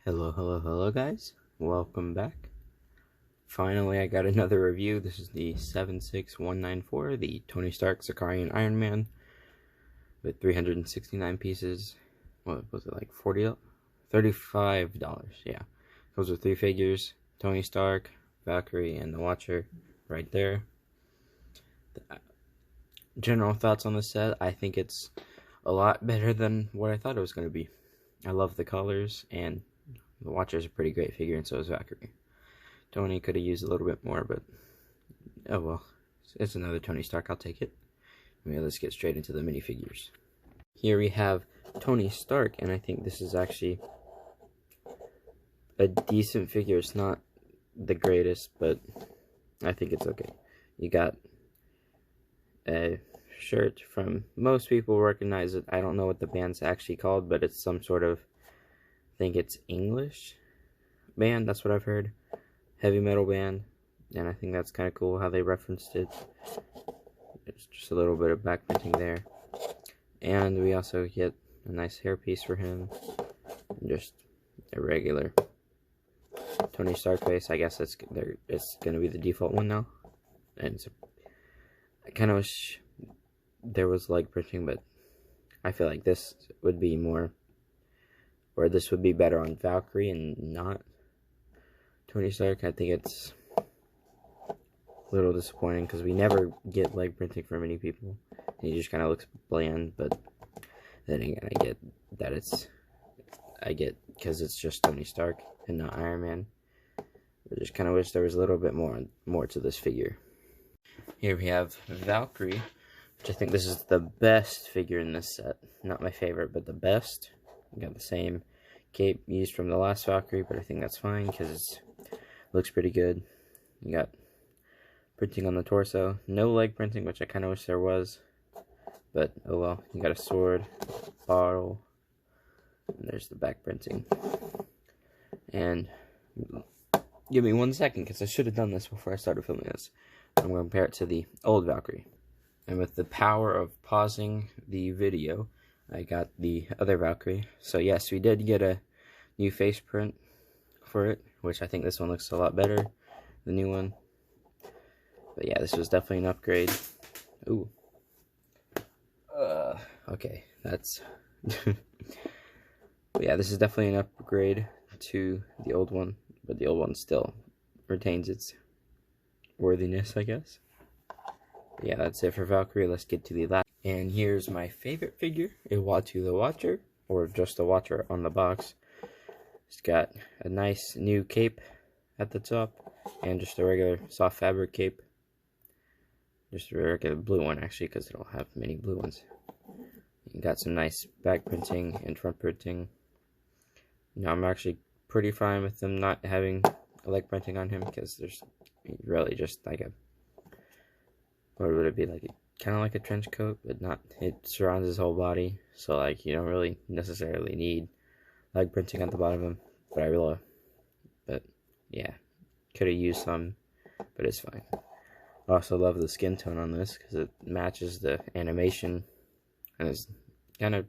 Hello guys, welcome back. Finally I got another review. This is the 76194, the Tony Stark Samaritan Iron Man with 369 pieces. What was it, like $35? Yeah, those are 3 figures: Tony Stark, Valkyrie, and the Watcher right there. General thoughts on the set: I think it's a lot better than what I thought it was going to be. I love the colors, and the Watcher's a pretty great figure, and so is Valkyrie. Tony could have used a little bit more, but oh well. It's another Tony Stark, I'll take it. Anyway, let's get straight into the minifigures. Here we have Tony Stark, and I think this is actually a decent figure. It's not the greatest, but I think it's okay. You got a shirt from, most people recognize it. I don't know what the band's actually called, but it's some sort of, I think it's English band, that's what I've heard. Heavy metal band, and I think that's kind of cool how they referenced it. It's just a little bit of back printing there. And we also get a nice hairpiece for him. Just a regular Tony Stark face. I guess it's going to be the default one now. And I kind of wish there was leg printing, but I feel like this would be more, or this would be better on Valkyrie and not Tony Stark. I think it's a little disappointing because we never get leg printing for many people. He just kind of looks bland, but then again, I get because it's just Tony Stark and not Iron Man. I just kind of wish there was a little bit more to this figure. Here we have Valkyrie, which I think this is the best figure in this set. Not my favorite, but the best. We got the same cape used from the last Valkyrie, but I think that's fine because it looks pretty good. You got printing on the torso. No leg printing, which I kind of wish there was. But, oh well. You got a sword, bottle, and there's the back printing. And give me 1 second, because I should have done this before I started filming this. I'm going to compare it to the old Valkyrie. And with the power of pausing the video, I got the other Valkyrie. So yes, we did get a new face print for it, which I think this one looks a lot better, the new one. But yeah, this was definitely an upgrade. Ooh. Okay, that's... But yeah, this is definitely an upgrade to the old one, but the old one still retains its worthiness, I guess. Yeah, that's it for Valkyrie. Let's get to the last. And here's my favorite figure, Iwatu the Watcher, or just the Watcher on the box. It's got a nice new cape at the top, and just a regular soft fabric cape. Just a regular blue one, actually, because they don't have many blue ones. You got some nice back printing and front printing. Now, I'm actually pretty fine with them not having a leg printing on him, because there's really just like a, what would it be, like kind of like a trench coat, but not, it surrounds his whole body, so like you don't really necessarily need leg printing at the bottom of him, but yeah, could have used some, but it's fine. I also love the skin tone on this because it matches the animation, and it's kind of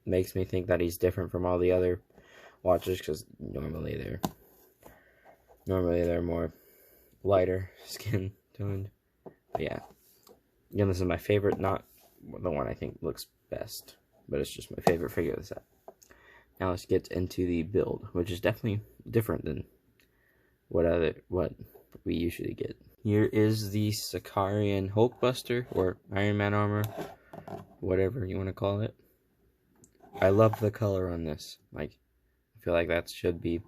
makes me think that he's different from all the other Watchers, because normally they're more lighter skin toned. But yeah, again, this is my favorite, not the one I think looks best, but it's just my favorite figure of the set. Now let's get into the build, which is definitely different than what we usually get. Here is the Samaritan Hulkbuster, or Iron Man armor, whatever you want to call it. I love the color on this. Like, I feel like that should be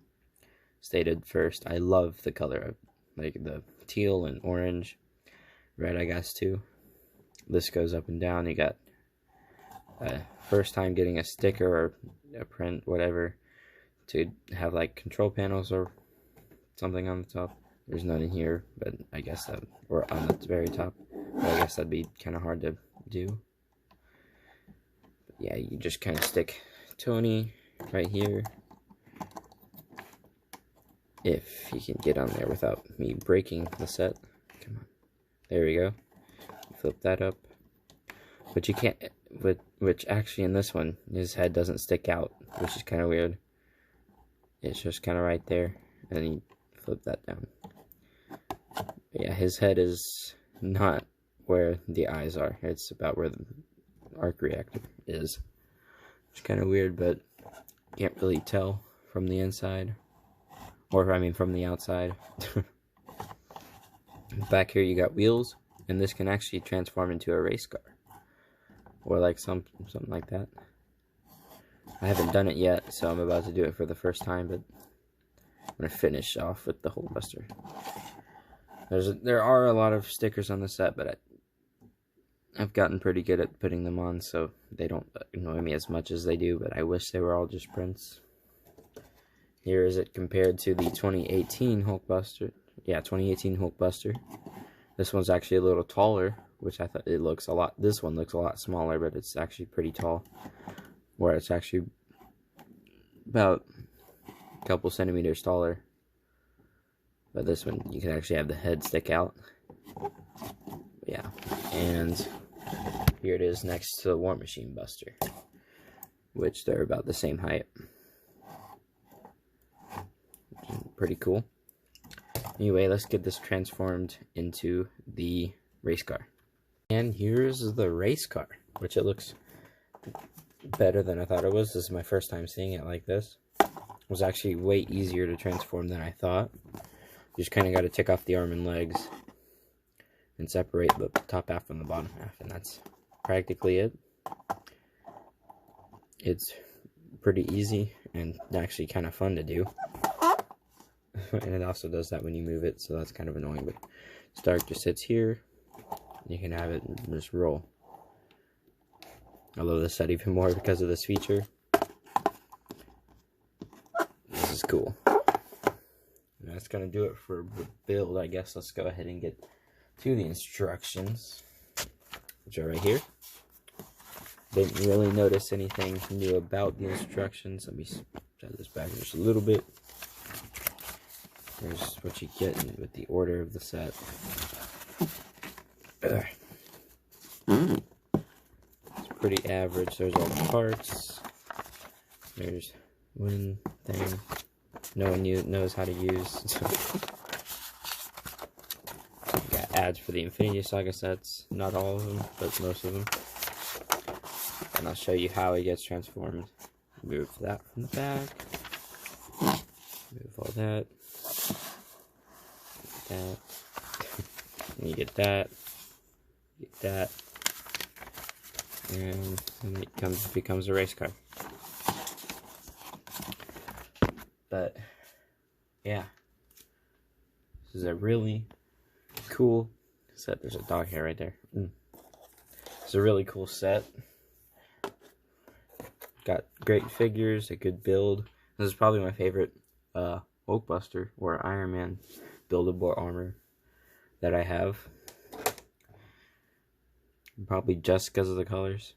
stated first. I love the color, like the teal and orange, red, I guess too. This goes up and down. You got first time getting a sticker or a print, whatever, to have like control panels or something on the top. There's none in here, but I guess that, or on the very top, but I guess that'd be kind of hard to do. But yeah, you just kind of stick Tony right here, if he can get on there without me breaking the set. Come on, there we go. Flip that up, but you can't, which actually in this one, his head doesn't stick out, which is kind of weird. It's just kind of right there, and you flip that down. But yeah, his head is not where the eyes are. It's about where the arc reactor is. It's kind of weird, but can't really tell from the inside. Or, I mean, from the outside. Back here you got wheels, and this can actually transform into a race car. Or like something like that. I haven't done it yet, so I'm about to do it for the first time, but I'm going to finish off with the Hulkbuster. There are a lot of stickers on the set, but I've gotten pretty good at putting them on, so they don't annoy me as much as they do, but I wish they were all just prints. Here is it compared to the 2018 Hulkbuster. Yeah, 2018 Hulkbuster. This one's actually a little taller, which I thought it looks a lot. This one looks a lot smaller, but it's actually pretty tall. Where it's actually about a couple centimeters taller. But this one, you can actually have the head stick out. Yeah, and here it is next to the War Machine Buster, which they're about the same height. Pretty cool. Anyway, let's get this transformed into the race car. And here's the race car, which it looks better than I thought it was. This is my first time seeing it like this. It was actually way easier to transform than I thought. You just kind of got to take off the arm and legs and separate the top half from the bottom half, and that's practically it. It's pretty easy and actually kind of fun to do. And it also does that when you move it, so that's kind of annoying. But Stark just sits here. You can have it and just roll. I love this set even more because of this feature. This is cool. And that's gonna do it for the build, I guess. Let's go ahead and get to the instructions, which are right here. Didn't really notice anything new about the instructions. Let me set this back just a little bit. Here's what you get with the order of the set. It's pretty average. There's all the parts. There's one thing no one knows how to use. Got ads for the Infinity Saga sets. Not all of them, but most of them. And I'll show you how he gets transformed. Move that from the back. Move all that. That. And you get that. Get that. And then it becomes a race car. But yeah, this is a really cool set. There's a dog hair right there. It's a really cool set. Got great figures, a good build. This is probably my favorite Hulkbuster or Iron Man buildable armor that I have. Probably just because of the colors.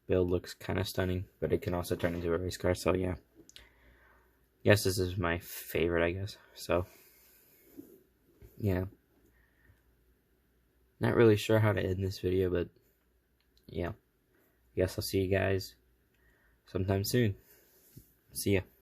Build looks kind of stunning, but it can also turn into a race car, so yeah. Yes, this is my favorite, I guess. So, yeah. Not really sure how to end this video, but yeah. I guess I'll see you guys sometime soon. See ya.